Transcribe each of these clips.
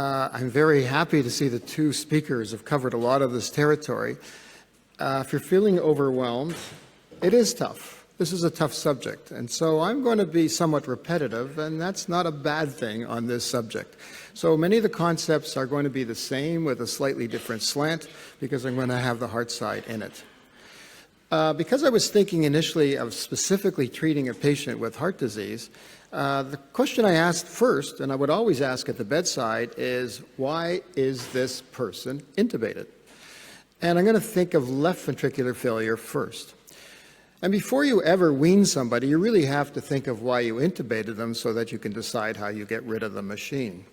I'm very happy to see the two speakers have covered a lot of this territory. If you're feeling overwhelmed, it is tough. This is a tough subject, and so I'm going to be somewhat repetitive, and that's not a bad thing on this subject. So many of the concepts are going to be the same with a slightly different slant because I'm going to have the heart side in it. Because I was thinking initially of specifically treating a patient with heart disease, the question I asked first, and I would always ask at the bedside, is why is this person intubated? And I'm going to think of left ventricular failure first. And before you ever wean somebody, you really have to think of why you intubated them so that you can decide how you get rid of the machine.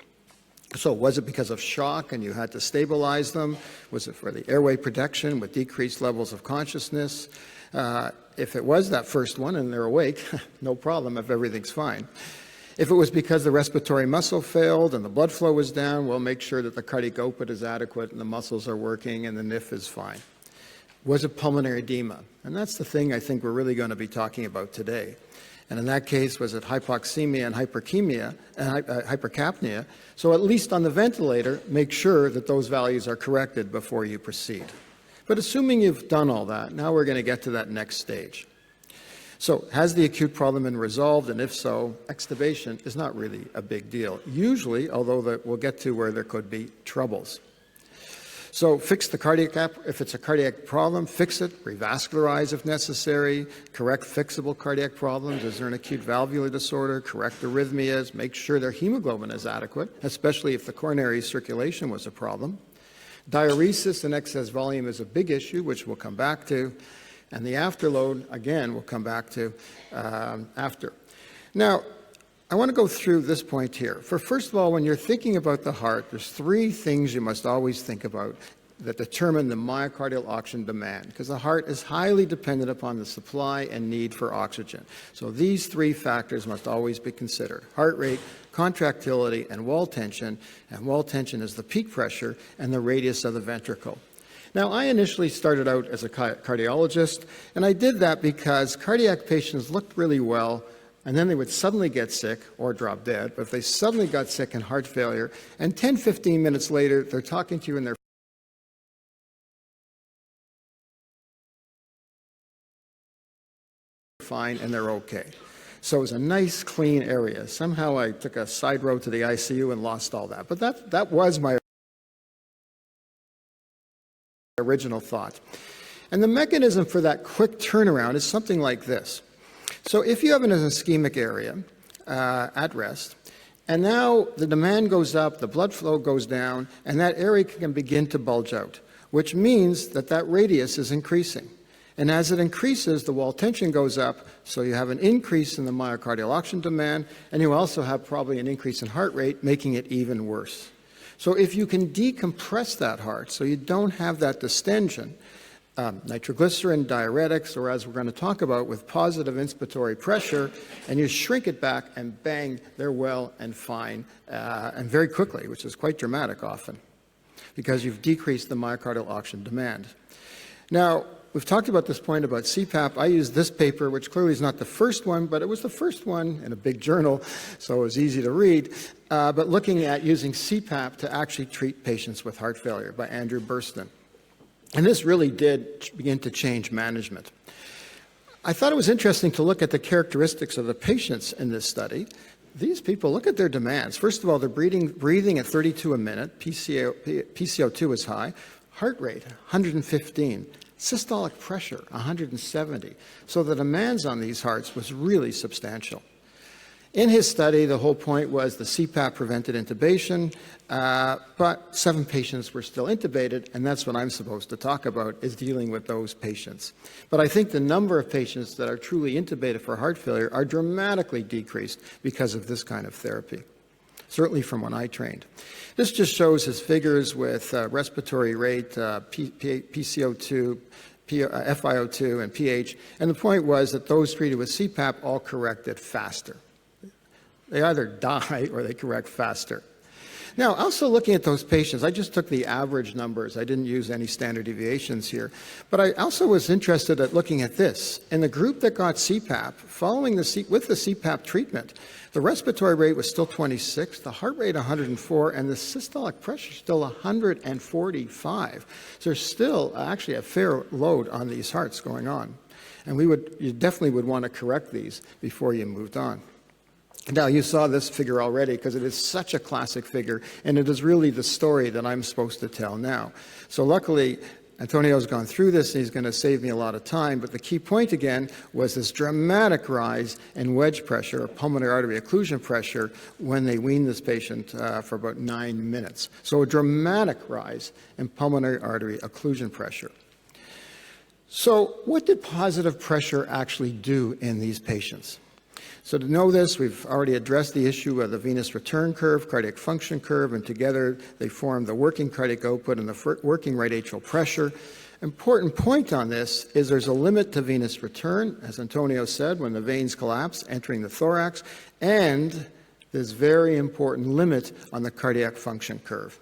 So was it because of shock and you had to stabilize them? Was it for the airway protection with decreased levels of consciousness? If it was that first one and they're awake, no problem if everything's fine. If it was because the respiratory muscle failed and the blood flow was down, we'll make sure that the cardiac output is adequate and the muscles are working and the NIF is fine. Was it pulmonary edema? And that's the thing I think we're really going to be talking about today. And in that case, was it hypoxemia and hypercapnia? So at least on the ventilator, make sure that those values are corrected before you proceed. But assuming you've done all that, now we're going to get to that next stage. So has the acute problem been resolved? And if so, extubation is not really a big deal. Usually, although we'll get to where there could be troubles. So fix the cardiac, if it's a cardiac problem, fix it, revascularize if necessary, correct fixable cardiac problems. Is there an acute valvular disorder? Correct arrhythmias, make sure their hemoglobin is adequate, especially if the coronary circulation was a problem. Diuresis and excess volume is a big issue, which we'll come back to. And the afterload, again, we'll come back to after. Now, I want to go through this point here. First of all, when you're thinking about the heart, there's three things you must always think about that determine the myocardial oxygen demand, because the heart is highly dependent upon the supply and need for oxygen. So these three factors must always be considered: heart rate, contractility, and wall tension. And wall tension is the peak pressure and the radius of the ventricle. Now, I initially started out as a cardiologist, and I did that because cardiac patients looked really well, and then they would suddenly get sick or drop dead. But if they suddenly got sick and heart failure, and 10, 15 minutes later, they're talking to you and they're fine and they're okay. So it was a nice, clean area. Somehow I took a side road to the ICU and lost all that. But that was my original thought. And the mechanism for that quick turnaround is something like this. So if you have an ischemic area at rest, and now the demand goes up, the blood flow goes down, and that area can begin to bulge out, which means that that radius is increasing. And as it increases, the wall tension goes up, so you have an increase in the myocardial oxygen demand, and you also have probably an increase in heart rate, making it even worse. So if you can decompress that heart so you don't have that distension, nitroglycerin, diuretics, or as we're going to talk about with positive inspiratory pressure, and you shrink it back and bang, they're well and fine, and very quickly, which is quite dramatic often, because you've decreased the myocardial oxygen demand. Now, we've talked about this point about CPAP. I used this paper, which clearly is not the first one, but it was the first one in a big journal, so it was easy to read, but looking at using CPAP to actually treat patients with heart failure by Andrew Burston. And this really did begin to change management. I thought it was interesting to look at the characteristics of the patients in this study. These people, look at their demands. First of all, they're breathing at 32 a minute. PCO2 is high. Heart rate, 115. Systolic pressure, 170. So the demands on these hearts was really substantial. In his study, the whole point was the CPAP prevented intubation, but 7 patients were still intubated, and that's what I'm supposed to talk about, is dealing with those patients. But I think the number of patients that are truly intubated for heart failure are dramatically decreased because of this kind of therapy, certainly from when I trained. This just shows his figures with respiratory rate, PCO2, FiO2, and pH, and the point was that those treated with CPAP all corrected faster. They either die or they correct faster. Now, also looking at those patients, I just took the average numbers. I didn't use any standard deviations here. But I also was interested at looking at this. In the group that got CPAP, with the CPAP treatment, the respiratory rate was still 26, the heart rate 104, and the systolic pressure still 145. So there's still actually a fair load on these hearts going on. And you definitely would want to correct these before you moved on. Now, you saw this figure already because it is such a classic figure, and it is really the story that I'm supposed to tell now. So luckily, Antonio's gone through this, and he's going to save me a lot of time, but the key point again was this dramatic rise in wedge pressure, or pulmonary artery occlusion pressure, when they weaned this patient for about 9 minutes. So a dramatic rise in pulmonary artery occlusion pressure. So what did positive pressure actually do in these patients? So to know this, we've already addressed the issue of the venous return curve, cardiac function curve, and together they form the working cardiac output and the working right atrial pressure. Important point on this is there's a limit to venous return, as Antonio said, when the veins collapse, entering the thorax, and there's very important limit on the cardiac function curve.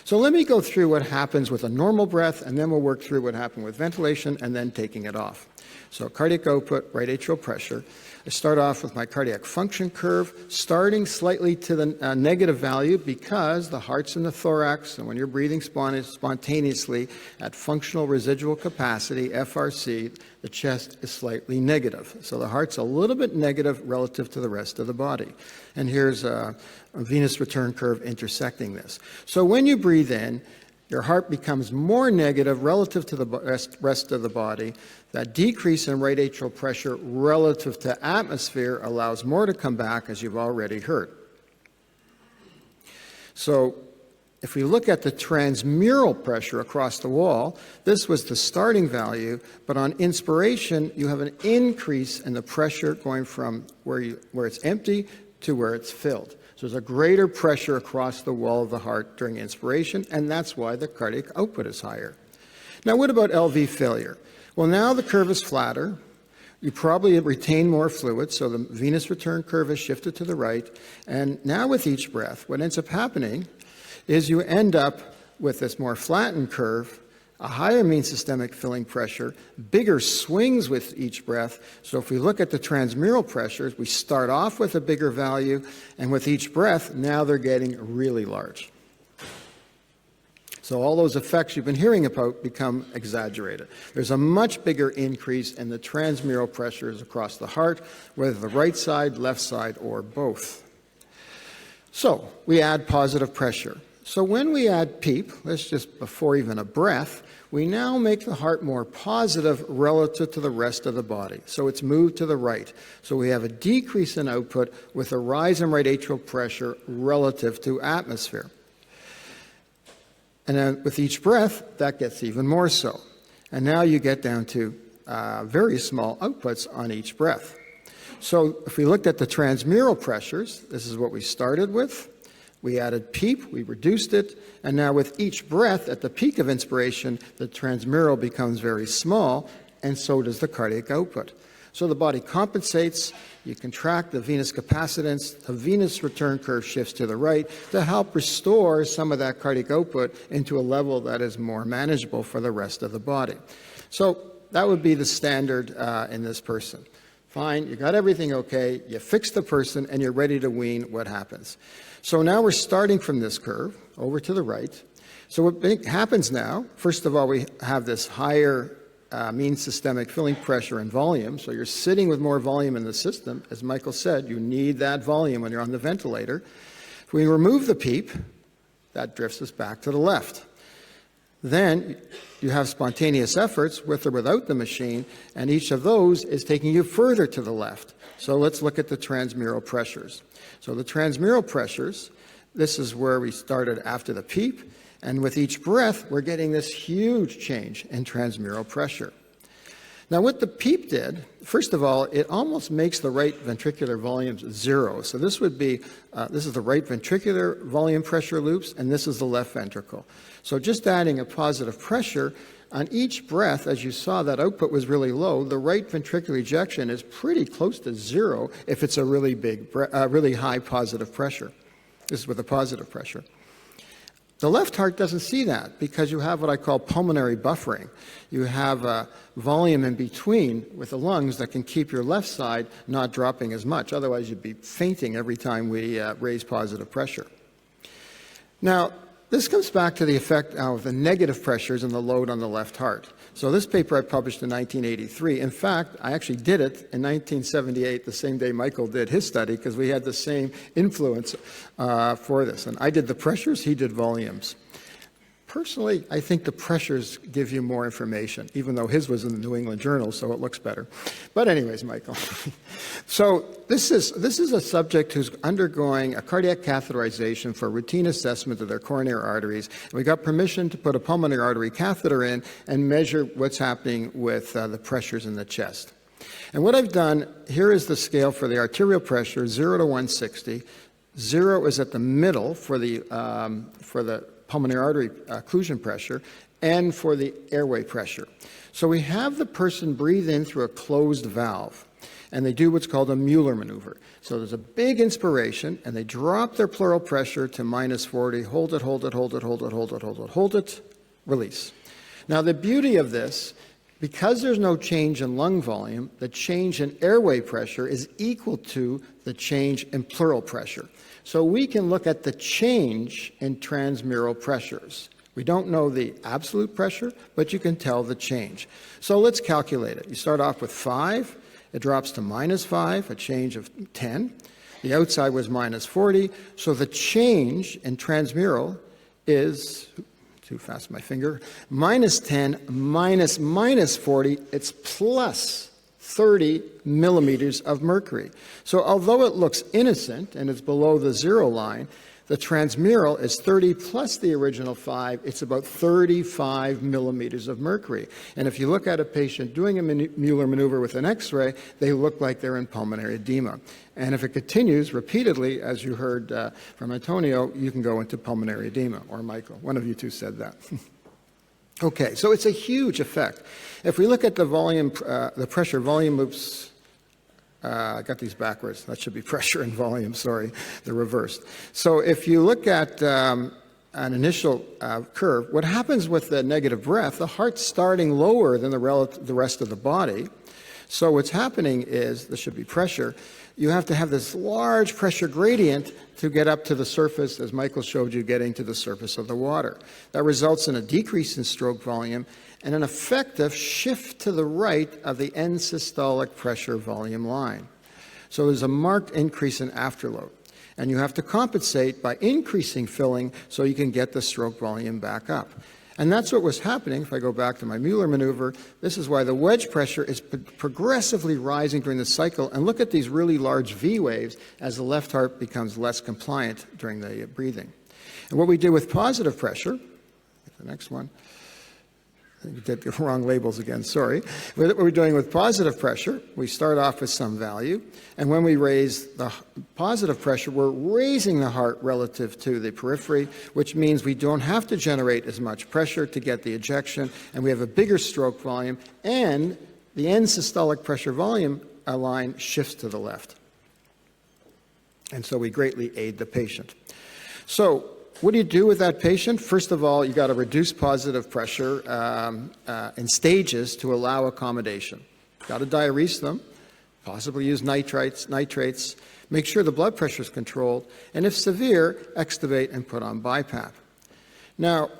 So let me go through what happens with a normal breath, and then we'll work through what happened with ventilation and then taking it off. So cardiac output, right atrial pressure. I start off with my cardiac function curve, starting slightly to the negative value because the heart's in the thorax, and when you're breathing spontaneously at functional residual capacity, FRC, the chest is slightly negative. So the heart's a little bit negative relative to the rest of the body. And here's a venous return curve intersecting this. So when you breathe in, your heart becomes more negative relative to the rest of the body. That decrease in right atrial pressure relative to atmosphere allows more to come back, as you've already heard. So if we look at the transmural pressure across the wall, this was the starting value, but on inspiration, you have an increase in the pressure going from where it's empty to where it's filled. So there's a greater pressure across the wall of the heart during inspiration, and that's why the cardiac output is higher. Now, what about LV failure? Well, now the curve is flatter. You probably retain more fluid, so the venous return curve is shifted to the right. And now with each breath, what ends up happening is you end up with this more flattened curve, a higher mean systemic filling pressure, bigger swings with each breath. So if we look at the transmural pressures, we start off with a bigger value, and with each breath, now they're getting really large. So all those effects you've been hearing about become exaggerated. There's a much bigger increase in the transmural pressures across the heart, whether the right side, left side, or both. So we add positive pressure. So when we add PEEP, that's just before even a breath, we now make the heart more positive relative to the rest of the body. So it's moved to the right. So we have a decrease in output with a rise in right atrial pressure relative to atmosphere. And then with each breath, that gets even more so. And now you get down to very small outputs on each breath. So if we looked at the transmural pressures, this is what we started with. We added PEEP, we reduced it, and now with each breath at the peak of inspiration, the transmural becomes very small, and so does the cardiac output. So the body compensates, you contract the venous capacitance, the venous return curve shifts to the right to help restore some of that cardiac output into a level that is more manageable for the rest of the body. So that would be the standard in this person. Fine, you got everything okay, you fix the person, and you're ready to wean. What happens? So now we're starting from this curve over to the right. So what happens now, first of all, we have this higher mean systemic filling pressure and volume. So you're sitting with more volume in the system. As Michael said, you need that volume when you're on the ventilator. If we remove the PEEP, that drifts us back to the left. Then you have spontaneous efforts with or without the machine, and each of those is taking you further to the left. So let's look at the transmural pressures. So the transmural pressures, this is where we started after the PEEP, and with each breath, we're getting this huge change in transmural pressure. Now what the PEEP did, first of all, it almost makes the right ventricular volumes zero. So this would be, this is the right ventricular volume pressure loops, and this is the left ventricle. So just adding a positive pressure on each breath, as you saw, that output was really low. The right ventricular ejection is pretty close to zero if it's a really big, really high positive pressure. This is with a positive pressure. The left heart doesn't see that because you have what I call pulmonary buffering. You have a volume in between with the lungs that can keep your left side not dropping as much. Otherwise, you'd be fainting every time we raise positive pressure. Now, this comes back to the effect of the negative pressures and the load on the left heart. So this paper I published in 1983. In fact, I actually did it in 1978, the same day Michael did his study, because we had the same influence for this. And I did the pressures, he did volumes. Personally, I think the pressures give you more information, even though his was in the New England Journal, so it looks better. But anyways, Michael. So this is a subject who's undergoing a cardiac catheterization for routine assessment of their coronary arteries. And we got permission to put a pulmonary artery catheter in and measure what's happening with the pressures in the chest. And what I've done, here is the scale for the arterial pressure, 0 to 160. 0 is at the middle for the pulmonary artery occlusion pressure, and for the airway pressure. So we have the person breathe in through a closed valve, and they do what's called a Mueller maneuver. So there's a big inspiration, and they drop their pleural pressure to minus 40, hold it, hold it, hold it, hold it, hold it, hold it, hold it, release. Now the beauty of this, because there's no change in lung volume, the change in airway pressure is equal to the change in pleural pressure. So we can look at the change in transmural pressures. We don't know the absolute pressure, but you can tell the change. So let's calculate it. You start off with 5. It drops to minus 5, a change of 10. The outside was minus 40. So the change in transmural is, too fast my finger, minus 10 minus minus 40. It's plus 30 millimeters of mercury. So although it looks innocent and it's below the 0 line, the transmural is 30 plus the original 5. It's about 35 millimeters of mercury. And if you look at a patient doing a Mueller maneuver with an X-ray, they look like they're in pulmonary edema. And if it continues repeatedly, as you heard from Antonio, you can go into pulmonary edema, or Michael. One of you two said that. Okay, so it's a huge effect. If we look at the volume, the pressure volume loops, I got these backwards. That should be pressure and volume, sorry, they're reversed. So if you look at an initial curve, what happens with the negative breath, the heart's starting lower than the rest of the body. So what's happening is, this should be pressure, you have to have this large pressure gradient to get up to the surface, as Michael showed you, getting to the surface of the water. That results in a decrease in stroke volume and an effective shift to the right of the end systolic pressure volume line. So there's a marked increase in afterload. And you have to compensate by increasing filling so you can get the stroke volume back up. And that's what was happening. If I go back to my Mueller maneuver, this is why the wedge pressure is progressively rising during the cycle. And look at these really large V waves as the left heart becomes less compliant during the breathing. And what we did with positive pressure, the next one, I did the wrong labels again, sorry. What we're doing with positive pressure, we start off with some value, and when we raise the positive pressure, we're raising the heart relative to the periphery, which means we don't have to generate as much pressure to get the ejection, and we have a bigger stroke volume, and the end systolic pressure volume line shifts to the left. And so we greatly aid the patient. So what do you do with that patient? First of all, you got to reduce positive pressure in stages to allow accommodation. Got to diurese them, possibly use nitrates, make sure the blood pressure is controlled, and if severe, extubate and put on BiPAP. Now,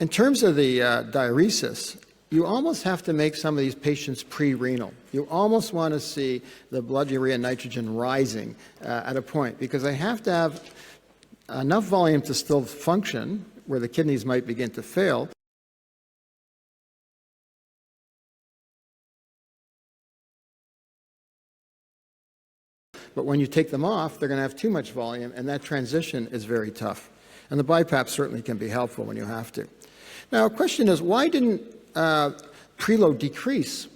in terms of the diuresis, you almost have to make some of these patients pre-renal. You almost want to see the blood urea nitrogen rising at a point, because they have to have enough volume to still function, where the kidneys might begin to fail. But when you take them off, they're going to have too much volume, and that transition is very tough. And the BiPAP certainly can be helpful when you have to. Now, the question is, why didn't preload decrease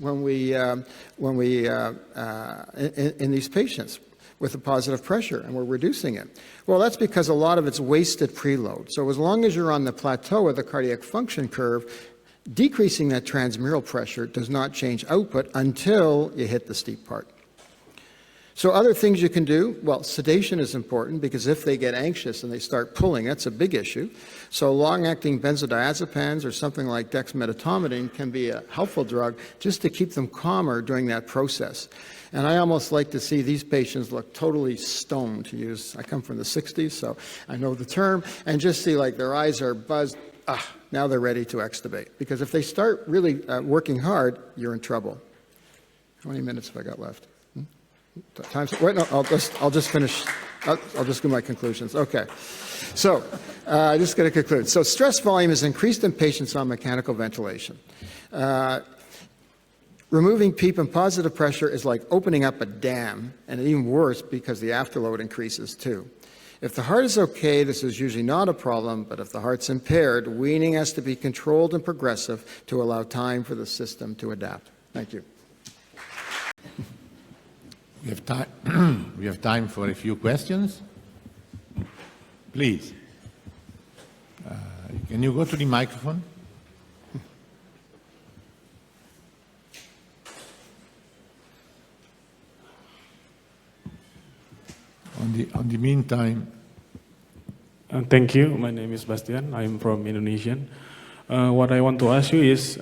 in these patients with the positive pressure, and we're reducing it? Well, that's because a lot of it's wasted preload. So as long as you're on the plateau of the cardiac function curve, decreasing that transmural pressure does not change output until you hit the steep part. So other things you can do, well, sedation is important because if they get anxious and they start pulling, that's a big issue. So long-acting benzodiazepines or something like dexmedetomidine can be a helpful drug just to keep them calmer during that process. And I almost like to see these patients look totally stoned, to use, I come from the 60s, so I know the term, and just see like their eyes are buzzed, now they're ready to extubate. Because if they start really working hard, you're in trouble. How many minutes have I got left? Wait, no, I'll just finish. I'll just do my conclusions. Okay. So, I'm just going to conclude. So, stress volume is increased in patients on mechanical ventilation. Removing PEEP and positive pressure is like opening up a dam, and even worse because the afterload increases too. If the heart is okay, this is usually not a problem, but if the heart's impaired, weaning has to be controlled and progressive to allow time for the system to adapt. Thank you. We have time. We have time for a few questions. Please. Can you go to the microphone? On the meantime. Thank you. My name is Bastian. I'm from Indonesia. What I want to ask you is,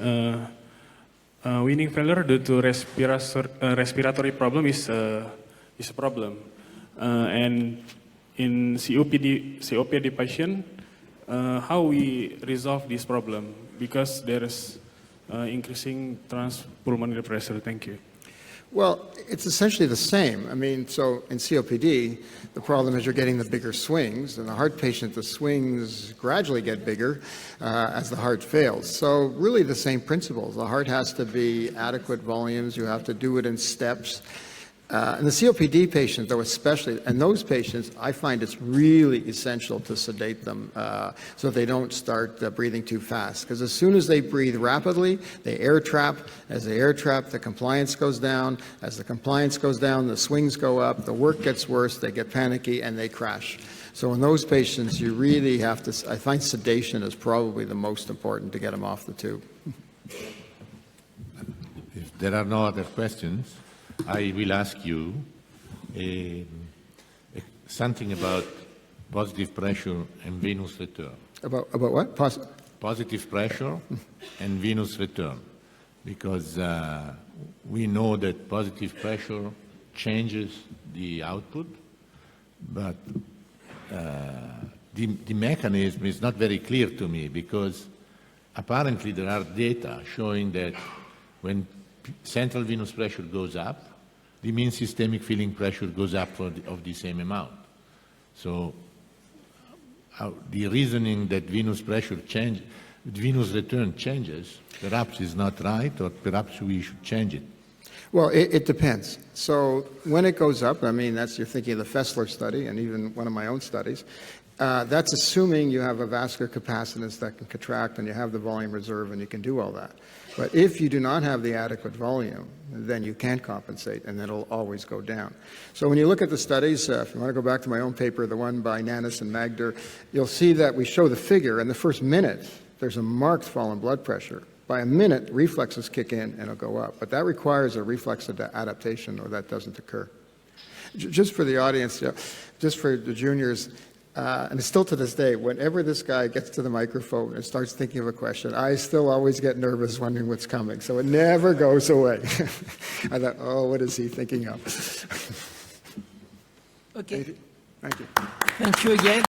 weaning failure due to respiratory problem is a problem, and in COPD patient, how we resolve this problem, because there is increasing transpulmonary pressure. Thank you. Well, it's essentially the same. I mean, so in COPD, the problem is you're getting the bigger swings. In the heart patient, the swings gradually get bigger as the heart fails. So really the same principles. The heart has to be adequate volumes. You have to do it in steps. In the COPD patient, though, especially, and those patients, I find it's really essential to sedate them so they don't start breathing too fast. Because as soon as they breathe rapidly, they air trap. As they air trap, the compliance goes down. As the compliance goes down, the swings go up, the work gets worse, they get panicky, and they crash. So in those patients, you really have to, I find sedation is probably the most important to get them off the tube. If there are no other questions, I will ask you something about positive pressure and venous return. About what? Positive pressure and venous return. Because we know that positive pressure changes the output, but the mechanism is not very clear to me, because apparently there are data showing that when central venous pressure goes up, the mean systemic filling pressure goes up of the same amount. So the reasoning that venous return changes perhaps is not right, or perhaps we should change it. Well, it depends. So when it goes up, I mean, you're thinking of the Fessler study and even one of my own studies, that's assuming you have a vascular capacitance that can contract and you have the volume reserve and you can do all that. But if you do not have the adequate volume, then you can't compensate, and then it'll always go down. So when you look at the studies, if you want to go back to my own paper, the one by Nannis and Magder, you'll see that we show the figure. In the first minute, there's a marked fall in blood pressure. By a minute, reflexes kick in and it'll go up. But that requires a reflex adaptation, or that doesn't occur. Just for the audience, just for the juniors, and still to this day, whenever this guy gets to the microphone and starts thinking of a question, I still always get nervous wondering what's coming. So it never goes away. I thought, oh, what is he thinking of? Okay. Thank you. Thank you again.